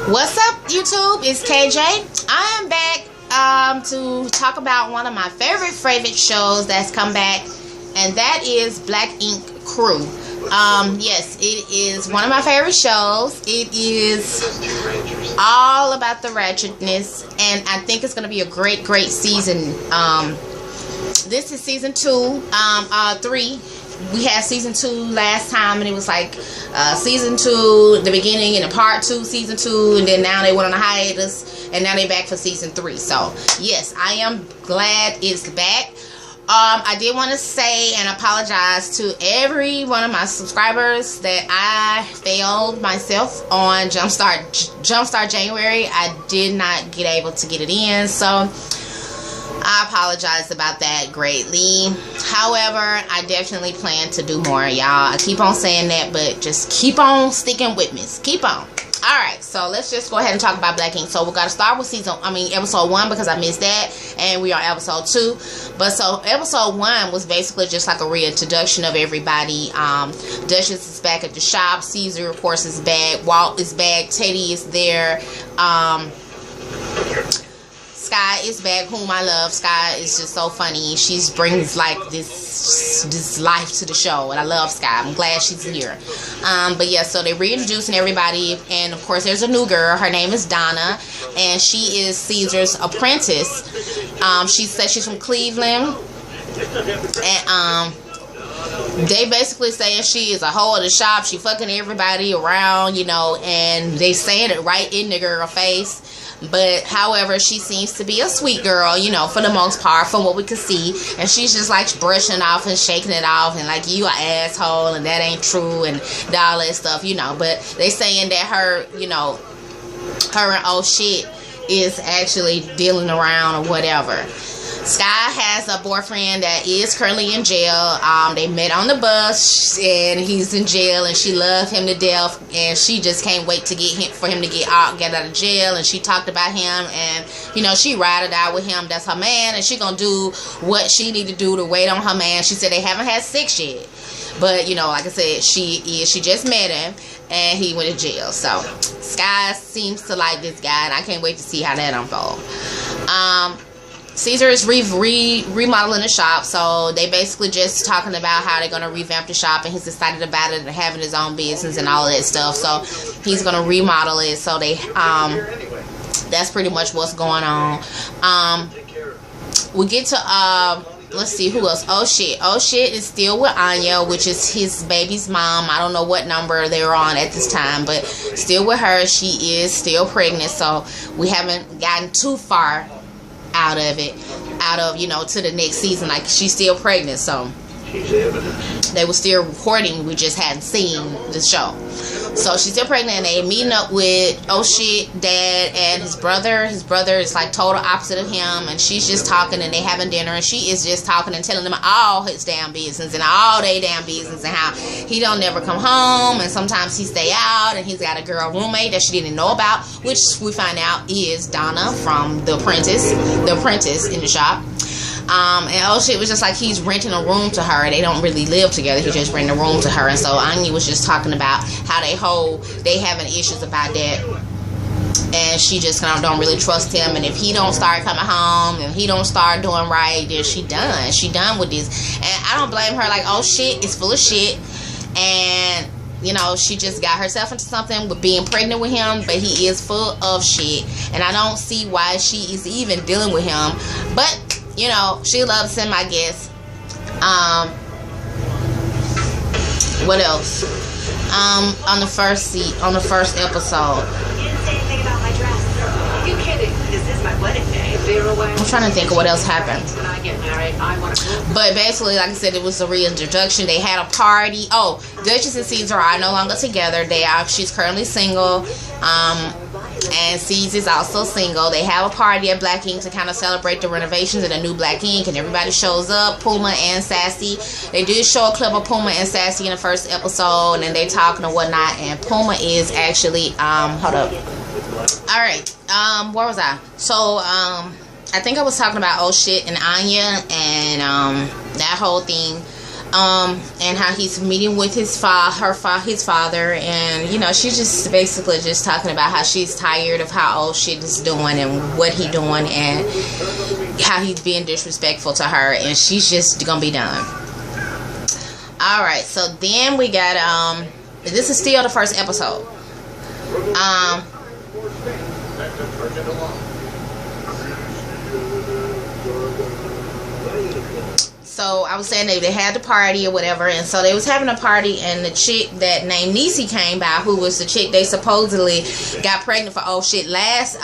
What's up, YouTube? It's KJ. I am back to talk about one of my favorite shows that's come back, and that is Black Ink Crew. Yes, it is one of my favorite shows. It is all about the ratchetness, and I think it's going to be a great season. This is season 3. We had season 2 last time, and it was like season 2, the beginning, and a part 2, season 2, and then now they went on a hiatus, and now they're back for season 3. So yes, I am glad it's back. I did want to say and apologize to every one of my subscribers that I failed myself on Jumpstart January. I did not get able to get it in, so I apologize about that greatly. However, I definitely plan to do more, y'all. I keep on saying that, but just keep on sticking with me. Keep on. Alright, so let's just go ahead and talk about Black Ink. So we're going to start with episode 1, because I missed that, and we are on episode 2. But so episode 1 was basically just like a reintroduction of everybody. Duchess is back at the shop. Caesar, of course, is back. Walt is back. Teddy is there. Sky is back, whom I love. Sky is just so funny. She brings like this life to the show, and I love Sky. I'm glad she's here. But yeah, so they're reintroducing everybody, and of course there's a new girl. Her name is Donna, and she is Caesar's apprentice. She says she's from Cleveland, and they basically saying she is a hoe of the shop. She fucking everybody around, you know, and they saying it right in the girl face. But however, she seems to be a sweet girl, you know, for the most part, from what we could see. And she's just like brushing off and shaking it off, and like, you an asshole, and that ain't true, and all that stuff, you know. But they saying that her, you know, her and oh shit is actually dealing around or whatever. Sky has a boyfriend that is currently in jail. They met on the bus, and he's in jail, and she loved him to death, and she just can't wait to get out of jail. And she talked about him, and you know, she ride or die with him. That's her man, and she gonna do what she need to do to wait on her man. She said they haven't had sex yet, but you know, like I said, she just met him, and he went to jail. So Sky seems to like this guy, and I can't wait to see how that unfolds. Caesar is remodeling the shop, so they basically just talking about how they're going to revamp the shop, and he's excited about it and having his own business and all that stuff. So he's going to remodel it. So they that's pretty much what's going on. We get to let's see who else. Oh shit is still with Anya, which is his baby's mom. I don't know what number they're on at this time, but still with her. She is still pregnant, so we haven't gotten too far out of you know, to the next season. Like, she's still pregnant, so they were still recording, we just hadn't seen the show. So she's still pregnant, and they meeting up with oh shit dad and his brother. His brother is like total opposite of him, and she's just talking, and they having dinner, and she is just talking and telling them all his damn business and all they damn business, and how he don't never come home, and sometimes he stay out, and he's got a girl roommate that she didn't know about, which we find out is Donna from The Apprentice in the shop. And oh shit was just like he's renting a room to her. They don't really live together. He just rented a room to her. And so Anya was just talking about how they having issues about that, and she just don't really trust him. And if he don't start coming home, and he don't start doing right, then she done with this. And I don't blame her. Like, oh shit is full of shit, and you know, she just got herself into something with being pregnant with him, but he is full of shit, and I don't see why she is even dealing with him. But you know, she loves him, I guess. What else? On the first episode. You didn't say anything about my dress. You kidding? This is my wedding day. I'm trying to think of what else happened. When I get married, I want to. But basically, like I said, it was a reintroduction. They had a party. Oh, Duchess and Caesar are no longer together. She's currently single. And Caesar is also single. They have a party at Black Ink to kind of celebrate the renovations of the new Black Ink, and everybody shows up. Puma and Sassy. They did show a clip of Puma and Sassy in the first episode, and then they talking and whatnot. And Puma is actually hold up. All right. Where was I? So I think I was talking about oh shit and Anya and that whole thing. and how he's meeting with his father, and you know, she's just basically just talking about how she's tired of how old shit is doing and what he doing and how he's being disrespectful to her, and she's just gonna be done. Alright, so then we got this is still the first episode. So I was saying they had the party or whatever, and so they was having a party, and the chick that named Niecy came by, who was the chick they supposedly got pregnant for last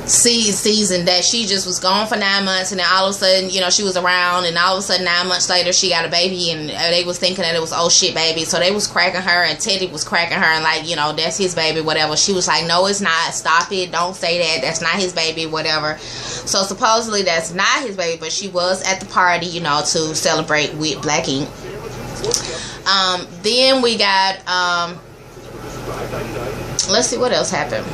season, that she just was gone for 9 months, and then all of a sudden, you know, she was around, and all of a sudden 9 months later she got a baby, and they was thinking that it was baby, so they was cracking her, and Teddy was cracking her, and like, you know, that's his baby, whatever. She was like, no, it's not, stop it, don't say that, that's not his baby, whatever. So supposedly that's not his baby, but she was at the party, you know, to celebrate with Black Ink. Then we got let's see what else happened.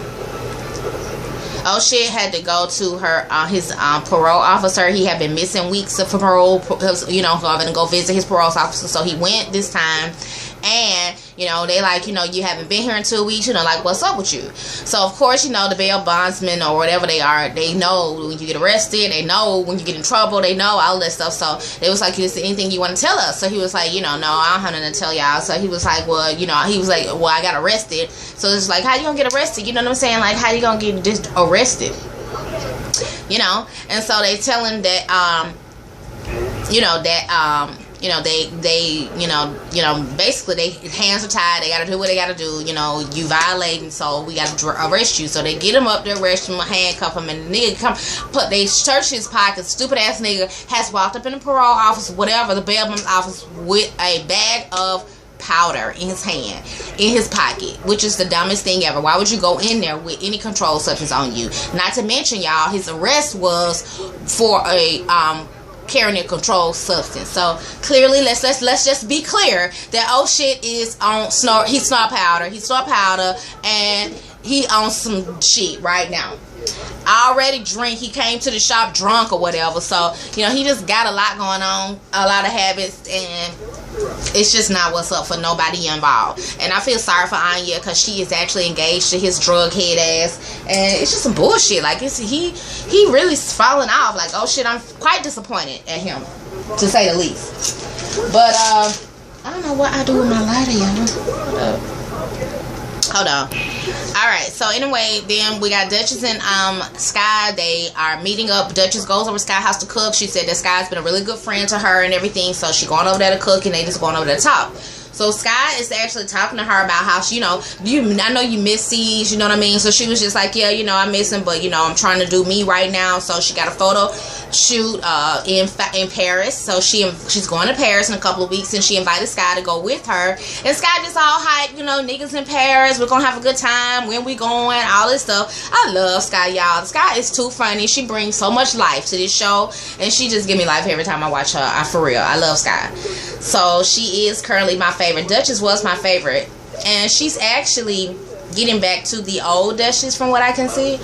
Oh shit had to go to his parole officer. He had been missing weeks of parole, you know, going to go visit his parole officer. So he went this time, and you know, they like, you know, you haven't been here in 2 weeks, you know, like, what's up with you? So of course, you know, the bail bondsmen or whatever they are, they know when you get arrested, they know when you get in trouble, they know all that stuff. So they was like, is there anything you want to tell us? So he was like, you know, no, I don't have nothing to tell y'all. So he was like, well, you know, he was like, well, I got arrested. So it's like, how you gonna get arrested? You know what I'm saying? Like, how you gonna get just arrested? You know? And so they tell him that you know, that you know, they you know, basically they hands are tied, they gotta do what they gotta do, you know, you violating, so we gotta arrest you. So they get him up there, arrest him, handcuff him, and the nigga they search his pockets. Stupid ass nigga has walked up in the parole office, whatever, the bail bondsman's office, with a bag of powder in his hand, in his pocket, which is the dumbest thing ever. Why would you go in there with any controlled substance on you? Not to mention, y'all, his arrest was for a carrying a controlled substance. So clearly, let's just be clear that oh shit is on snort. He snort powder, and he on some shit right now. Already drink. He came to the shop drunk or whatever. So you know, he just got a lot going on, a lot of habits, and it's just not what's up for nobody involved. And I feel sorry for Anya, because she is actually engaged to his drug head ass, and it's just some bullshit. Like, he really falling off. Like, oh shit, I'm quite disappointed at him, to say the least. But I don't know what I do with my lighter, y'all. Hold on. Alright, so anyway, then we got Duchess and Sky. They are meeting up. Duchess goes over to Sky house to cook. She said that Sky's been a really good friend to her and everything, so she going over there to cook, and they just going over there to talk. So Sky is actually talking to her about how she, you know, I know you miss Siege, you know what I mean? So she was just like, yeah, you know, I miss him, but you know, I'm trying to do me right now. So she got a photo shoot in Paris. So she's going to Paris in a couple of weeks, and she invited Sky to go with her. And Sky just all hype, you know, niggas in Paris, we're gonna have a good time, when we going, all this stuff. I love Sky, y'all. Sky is too funny. She brings so much life to this show, and she just give me life every time I watch her. For real, I love Sky. So she is currently my favorite. Duchess was my favorite, and she's actually getting back to the old Duchess from what I can see,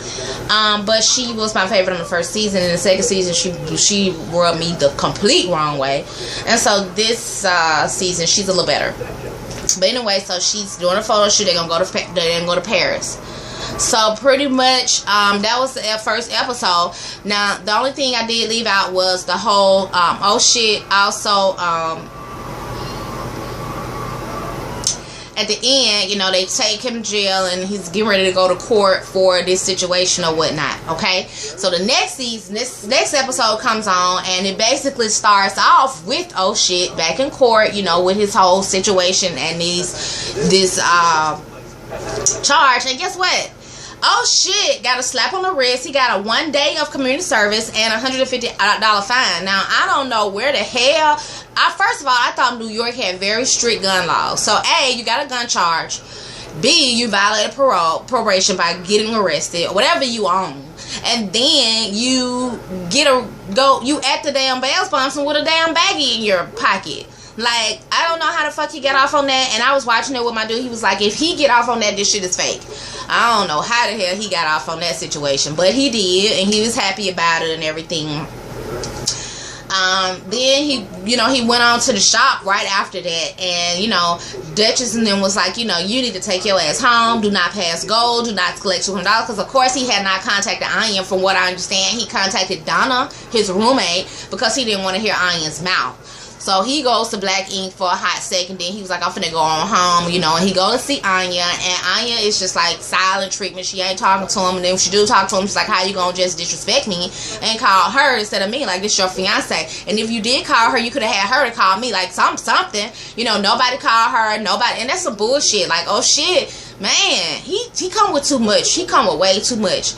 but she was my favorite in the first season. In the second season, she rubbed me the complete wrong way, and so this season she's a little better. But anyway, so she's doing a photo shoot. They're gonna go to Paris. So pretty much that was the first episode. Now the only thing I did leave out was the whole oh shit, also at the end, you know, they take him to jail, and he's getting ready to go to court for this situation or whatnot. Okay, so the next season, this next episode comes on, and it basically starts off with oh shit back in court, you know, with his whole situation and this charge. And guess what? Oh shit, got a slap on the wrist. He got a 1 day of community service and $150 fine. Now, I don't know where the hell. First of all, I thought New York had very strict gun laws. So, A, you got a gun charge. B, you violated probation by getting arrested, or whatever you own. And then you you at the damn bail sponsor with a damn baggie in your pocket. Like, I don't know how the fuck he got off on that. And I was watching it with my dude. He was like, if he get off on that, this shit is fake. I don't know how the hell he got off on that situation, but he did, and he was happy about it and everything. Then he went on to the shop right after that, and Duchess and them was like, you need to take your ass home. Do not pass gold. Do not collect $200, because of course he had not contacted Anya. From what I understand, he contacted Donna, his roommate, because he didn't want to hear Anya's mouth. So he goes to Black Ink for a hot second. Then he was like, I'm finna go on home, and he go to see Anya. And Anya is just like silent treatment. She ain't talking to him. And then when she do talk to him, she's like, how you gonna just disrespect me and call her instead of me? Like, this your fiance. And if you did call her, you could have had her to call me. Like, something. Nobody called her. Nobody. And that's some bullshit. Like, oh shit. Man, he come with too much. He come with way too much.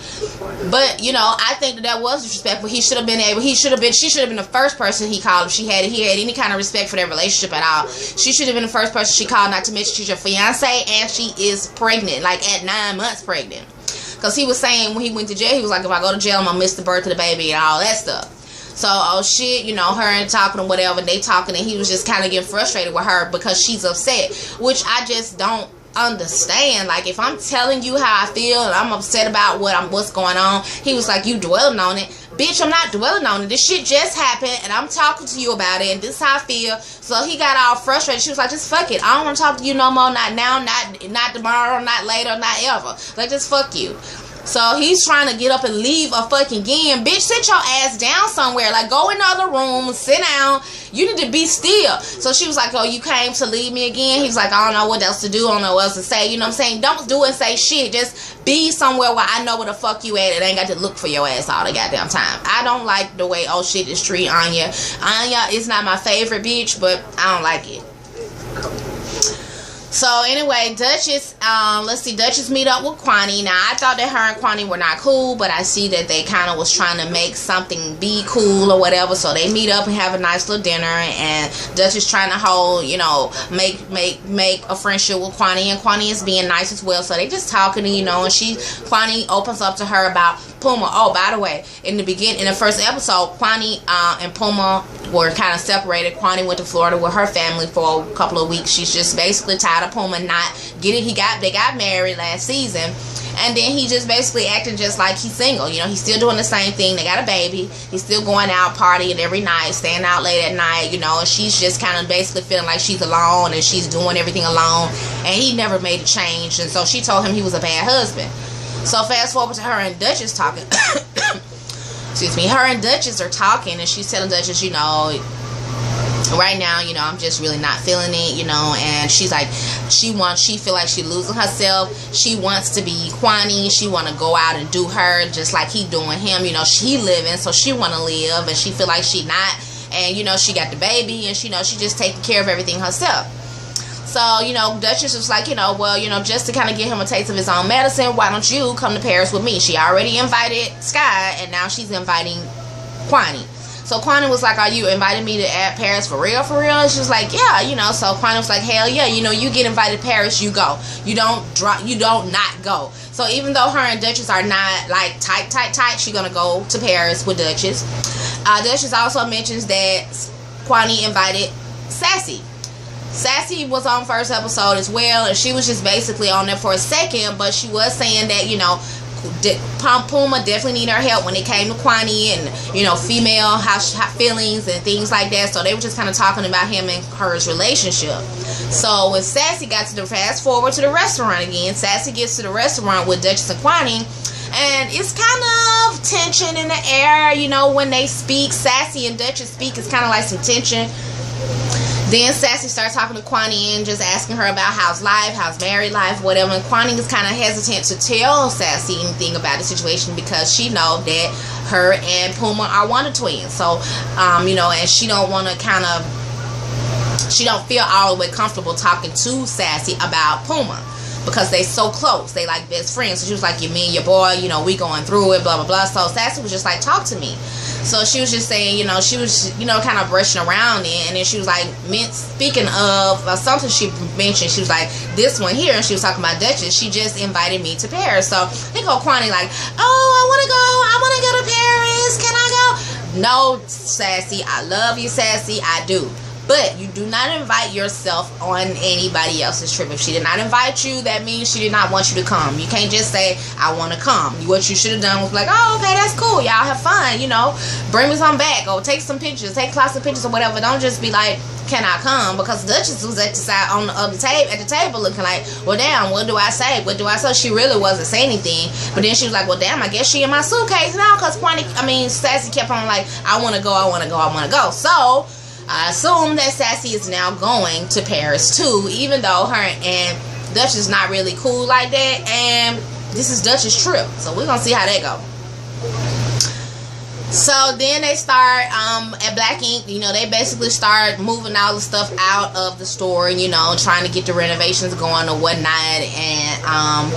But, I think that was disrespectful. She should have been the first person he called if he had any kind of respect for their relationship at all. She should have been the first person she called, not to mention she's your fiance and she is pregnant, like at 9 months pregnant. Because he was saying when he went to jail, he was like, if I go to jail, I'm going to miss the birth of the baby and all that stuff. So, oh shit, her and talking or whatever, they talking, and he was just kind of getting frustrated with her because she's upset, which I just don't understand. Like, if I'm telling you how I feel and I'm upset about what's going on, he was like, you dwelling on it. Bitch, I'm not dwelling on it. This shit just happened and I'm talking to you about it and this is how I feel. So he got all frustrated. She was like, just fuck it. I don't want to talk to you no more. Not now, not tomorrow, not later, not ever. Like, just fuck you. So he's trying to get up and leave a fucking game. Bitch, sit your ass down somewhere. Like, go in the other room, sit down. You need to be still. So she was like, oh, you came to leave me again? He was like, I don't know what else to do. I don't know what else to say. You know what I'm saying? Don't do and say shit. Just be somewhere where I know where the fuck you at. And I ain't got to look for your ass all the goddamn time. I don't like the way, oh shit, is treat Anya. Anya is not my favorite bitch, but I don't like it. So anyway, Duchess, Duchess meet up with Kwani. Now, I thought that her and Kwani were not cool, but I see that they kind of was trying to make something be cool or whatever. So they meet up and have a nice little dinner, and Duchess trying to hold, make a friendship with Kwani, and Kwani is being nice as well. So they just talking, and Kwani opens up to her about Puma. Oh, by the way, in the first episode, Kwani and Puma were kind of separated. Kwani went to Florida with her family for a couple of weeks. She's just basically tired of Puma not getting. They got married last season, and then he just basically acting just like he's single. He's still doing the same thing. They got a baby. He's still going out partying every night, staying out late at night. And she's just kind of basically feeling like she's alone and she's doing everything alone. And he never made a change, and so she told him he was a bad husband. So fast forward to her and Duchess talking. Excuse me. Her and Duchess are talking, and she's telling Duchess, right now, I'm just really not feeling it, and she's like, she feel like she losing herself. She wants to be Kwani. She want to go out and do her just like he doing him. She living, so she want to live, and she feel like she not, and she got the baby, and she just taking care of everything herself. So, Duchess was like, just to kind of get him a taste of his own medicine, why don't you come to Paris with me? She already invited Sky, and now she's inviting Kwani. So Kwani was like, are you inviting me to Paris for real, for real? And she was like, yeah, so Kwani was like, hell yeah, you get invited to Paris, you go. You don't not go. So even though her and Duchess are not like tight, she's gonna go to Paris with Duchess. Duchess also mentions that Kwani invited Sassy. Sassy was on first episode as well, and she was just basically on there for a second, but she was saying that, Puma definitely need her help when it came to Kwani and, female feelings and things like that. So they were just kind of talking about him and her relationship. So when Sassy got to fast forward to the restaurant again, Sassy gets to the restaurant with Duchess and Kwani, and it's kind of tension in the air, when they speak. Sassy and Duchess speak, it's kind of like some tension. Then Sassy starts talking to Kwani and just asking her about how's life, how's married life, whatever. And Kwani is kind of hesitant to tell Sassy anything about the situation because she knows that her and Puma are one of twins. So, and she don't want to she don't feel all the way comfortable talking to Sassy about Puma because they so close. They like best friends. So she was like, me and your boy, we going through it, blah, blah, blah. So Sassy was just like, talk to me. So she was just saying, she was, kind of brushing around it. And then she was like, speaking of something she mentioned, she was like, this one here. And she was talking about Duchess. She just invited me to Paris. So they go Kwani like, oh, I want to go to Paris. Can I go? No, Sassy. I love you, Sassy. I do. But you do not invite yourself on anybody else's trip. If she did not invite you, that means she did not want you to come. You can't just say, I want to come. What you should have done was like, oh, okay, that's cool. Y'all have fun, you know. Bring me some back or take some pictures. Take lots of pictures or whatever. Don't just be like, can I come? Because Duchess was at the side on the other table looking like, well, damn, what do I say? What do I say? She really wasn't saying anything. But then she was like, well, damn, I guess she in my suitcase now. Because Sassy kept on like, I want to go, I want to go, I want to go. So I assume that Sassy is now going to Paris too, even though her and Duchess is not really cool like that. And this is Duchess' trip. So we're going to see how that go. So then they start at Black Ink, you know, they basically start moving all the stuff out of the store, you know, trying to get the renovations going or whatnot, and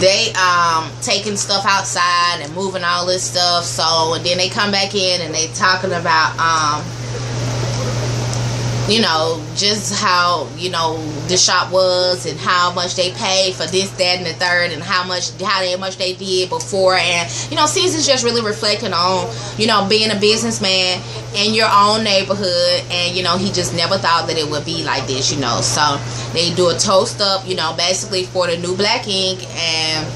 they taking stuff outside and moving all this stuff. So and then they come back in and they talking about you know, just how, you know, the shop was and how much they paid for this, that, and the third, and how much they did before. And, you know, Caesar's just really reflecting on, you know, being a businessman in your own neighborhood. And, you know, he just never thought that it would be like this, you know. So they do a toast up, you know, basically for the new Black Ink. And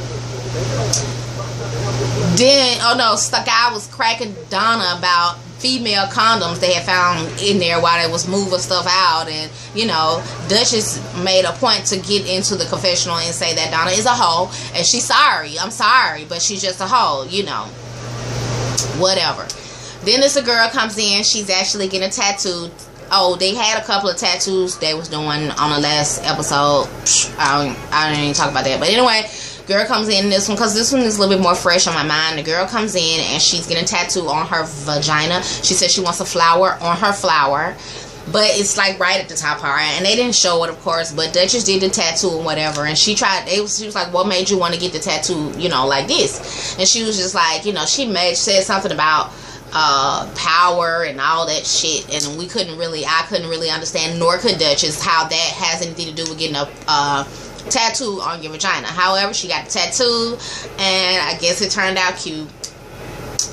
then, oh no, Guy was cracking Donna about female condoms they had found in there while they was moving stuff out. And, you know, Duchess made a point to get into the confessional and say that Donna is a hoe and she's sorry. I'm sorry, but she's just a hoe, you know, whatever. Then this girl comes in. She's actually getting tattooed. Oh, they had a couple of tattoos they was doing on the last episode. I didn't even talk about that, but anyway, girl comes in this one, because this one is a little bit more fresh on my mind. The girl comes in and she's getting a tattoo on her vagina. She says she wants a flower on her flower, but it's like right at the top part, and they didn't show it, of course, but Duchess did the tattoo and whatever. And she was like, what made you want to get the tattoo, you know, like this? And she was just like, you know, said something about power and all that shit, and I couldn't really understand, nor could Duchess, how that has anything to do with getting a tattoo on your vagina. However, she got the tattoo, and I guess it turned out cute.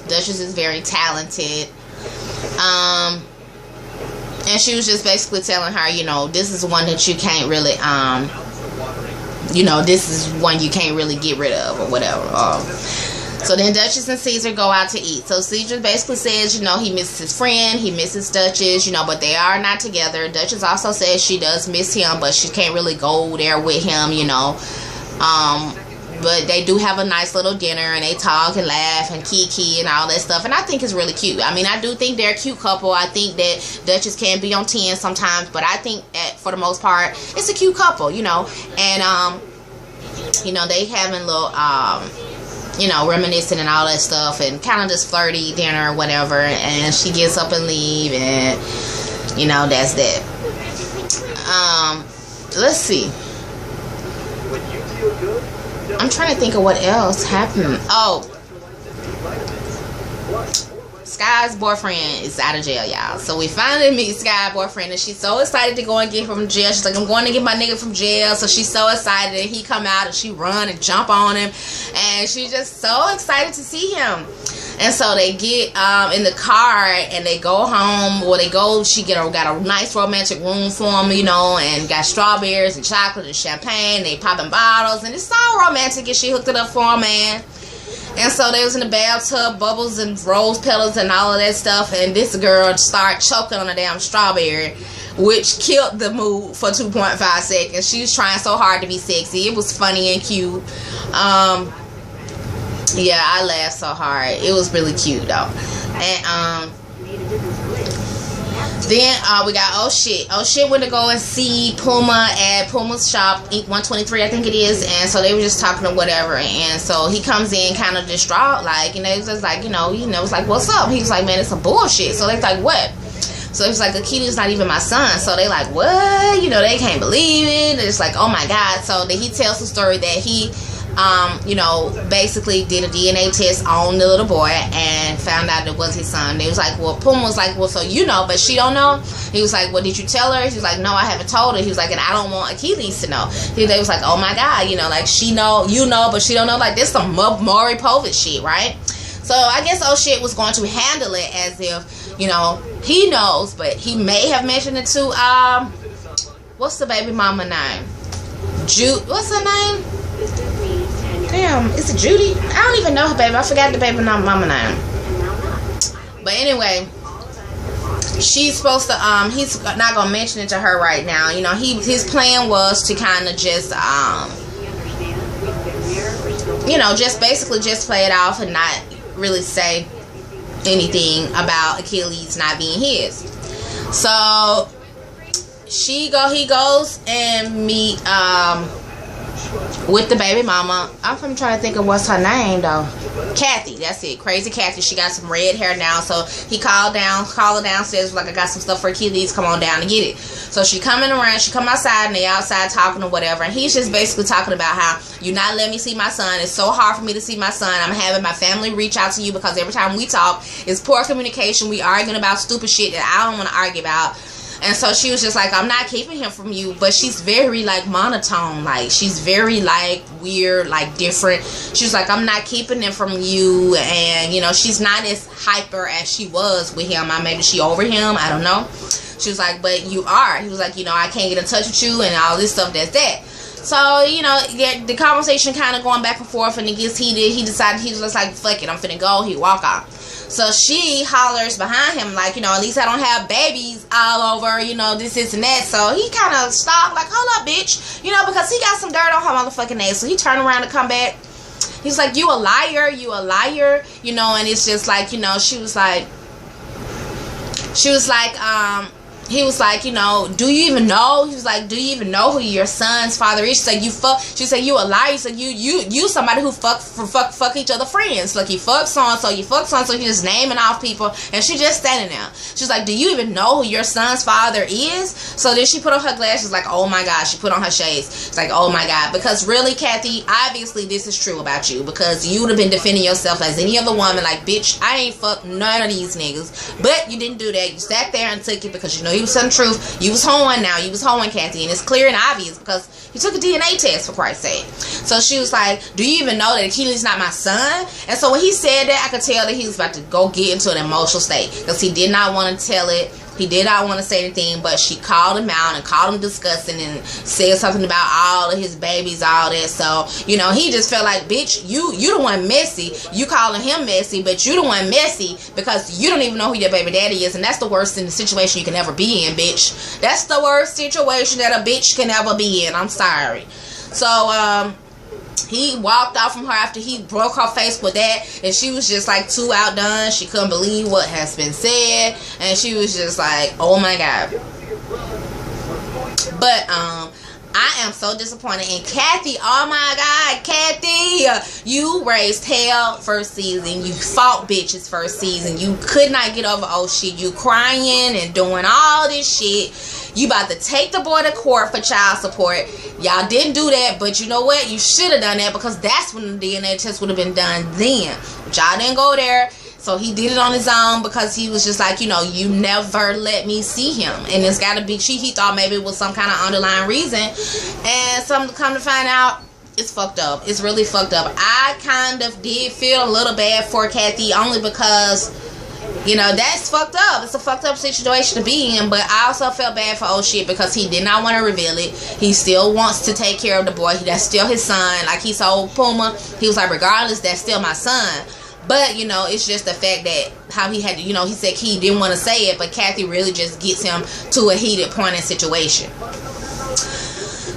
Duchess is very talented, and she was just basically telling her, you know, this is one that you can't really you know, this is one you can't really get rid of or whatever. So then Duchess and Caesar go out to eat. So Caesar basically says, you know, he misses his friend, he misses Duchess, you know, but they are not together. Duchess also says she does miss him, but she can't really go there with him, you know. But they do have a nice little dinner, and they talk and laugh and kiki and all that stuff. And I think it's really cute. I mean, I do think they're a cute couple. I think that Duchess can be on 10 sometimes, but I think that for the most part, it's a cute couple, you know. And, you know, they having little, you know, reminiscing and all that stuff, and kind of just flirty dinner or whatever. And she gets up and leave, and, you know, that's that. Let's see. I'm trying to think of what else happened. Oh, Sky's boyfriend is out of jail, y'all. So we finally meet Sky's boyfriend, and she's so excited to go and get him from jail. She's like, I'm going to get my nigga from jail. So she's so excited, and he come out, and she run and jump on him, and she's just so excited to see him. And so they get in the car, and they go home. Well, they go, she got a nice romantic room for him, you know, and got strawberries and chocolate and champagne. They popping bottles, and it's so romantic, and she hooked it up for him, man. And so they was in the bathtub, bubbles and rose petals and all of that stuff. And this girl started choking on a damn strawberry, which killed the mood for 2.5 seconds. She was trying so hard to be sexy. It was funny and cute. Yeah, I laughed so hard. It was really cute though. And then we got oh shit went to go and see Puma at Puma's shop, Ink 123 I think it is. And so they were just talking or whatever, and so he comes in kind of distraught, like, you know, he was just like, you know, it's like, what's up? He was like, man, it's some bullshit. So they're like, what? So it's like, Akita's not even my son. So they like, what? You know, they can't believe it. It's like, oh my god. So then he tells the story that he you know, basically did a DNA test on the little boy and found out it was his son. They was like, well, Puma was like, well, so you know, but she don't know. He was like, well, did you tell her? He was like, no, I haven't told her. He was like, and I don't want Achilles to know. They was like, oh my god, you know, like, she know, you know, but she don't know. Like, this some Maury Povich shit, right? So I guess oh shit was going to handle it as if, you know, he knows, but he may have mentioned it to what's the baby mama name? What's her name? Damn, is it Judy? I don't even know her baby. I forgot the baby mama name. But anyway, she's supposed to he's not gonna mention it to her right now. You know, his plan was to kind of just you know, just basically just play it off and not really say anything about Achilles not being his. So he goes and meet with the baby mama. I'm trying to think of what's her name though. Kathy, that's it. Crazy Kathy. She got some red hair now. So he called her downstairs like, I got some stuff for Achilles, come on down and get it. So she coming around, she come outside and they outside talking or whatever, and he's just basically talking about how you not letting me see my son. It's so hard for me to see my son. I'm having my family reach out to you because every time we talk it's poor communication. We arguing about stupid shit that I don't want to argue about. And so she was just like, I'm not keeping him from you. But she's very like monotone, like she's very like weird, like different. She was like, I'm not keeping him from you. And you know, she's not as hyper as she was with him. Maybe she over him, I don't know. She was like, but you are. He was like, you know, I can't get in touch with you and all this stuff, that's that. So, you know, the conversation kind of going back and forth, and it gets heated. He decided, he was just like, fuck it, I'm finna go. He walk off. So she hollers behind him like, you know, at least I don't have babies all over, you know, this and that. So he kind of stopped like, hold up, bitch. You know, because he got some dirt on her motherfucking ass. So he turned around to come back. He's like, you a liar, you know. And it's just like, you know, he was like, you know, do you even know? He was like, do you even know who your son's father is? She's like, you fuck. She said, you a liar. She said, you somebody who fuck each other friends. Like, you fuck so-and-so, you fuck so-and-so. He just naming off people. And she just standing there. She's like, do you even know who your son's father is? So then she put on her glasses like, oh my God. She put on her shades. It's like, oh my God. Because really, Kathy, obviously this is true about you. Because you would have been defending yourself as any other woman. Like, bitch, I ain't fucked none of these niggas. But you didn't do that. You sat there and took it because you know you was telling the truth. You was hoeing now. You was hoeing, Kathy. And it's clear and obvious because you took a DNA test, for Christ's sake. So she was like, do you even know that Achilles not my son? And so when he said that, I could tell that he was about to go get into an emotional state because he did not want to tell it. He did not want to say anything, but she called him out and called him disgusting and said something about all of his babies, all that. So, you know, he just felt like, bitch, you the one messy. You calling him messy, but you the one messy because you don't even know who your baby daddy is. And that's the worst in the situation you can ever be in, bitch. That's the worst situation that a bitch can ever be in. I'm sorry. So, he walked out from her after he broke her face with that, and she was just like too outdone. She couldn't believe what has been said, and she was just like, oh my God. But I am so disappointed in Kathy. Oh my God, Kathy, you raised hell first season. You fought bitches first season. You could not get over oh shit. You crying and doing all this shit. You about to take the boy to court for child support. Y'all didn't do that, but you know what? You should have done that because that's when the DNA test would have been done then. But y'all didn't go there. So he did it on his own because he was just like, you know, you never let me see him. And it's got to be, he thought maybe it was some kind of underlying reason. And come to find out, it's fucked up. It's really fucked up. I kind of did feel a little bad for Kathy only because, you know, that's fucked up. It's a fucked up situation to be in. But I also felt bad for old shit because he did not want to reveal it. He still wants to take care of the boy. That's still his son. Like he told Puma, he was like, regardless, that's still my son. But, you know, it's just the fact that how he had to, you know, he said he didn't want to say it, but Kathy really just gets him to a heated point in situation.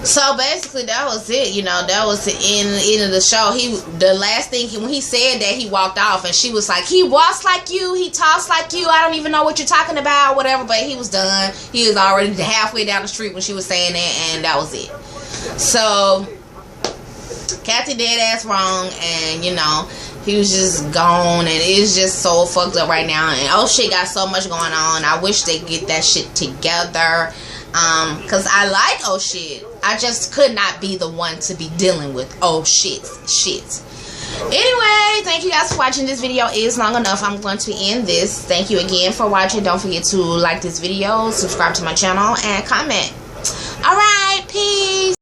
So basically that was it, you know, that was the end of the show. The last thing, when he said that, he walked off and she was like, he walks like you, he talks like you, I don't even know what you're talking about, whatever. But he was done. He was already halfway down the street when she was saying that, and that was it. So Kathy dead ass wrong, and you know, he was just gone, and it's just so fucked up right now. And oh shit, got so much going on. I wish they get that shit together. Cause I like oh shit. I just could not be the one to be dealing with oh shit. Anyway, thank you guys for watching. This video is long enough. I'm going to end this. Thank you again for watching. Don't forget to like this video, subscribe to my channel, and comment. Alright, peace.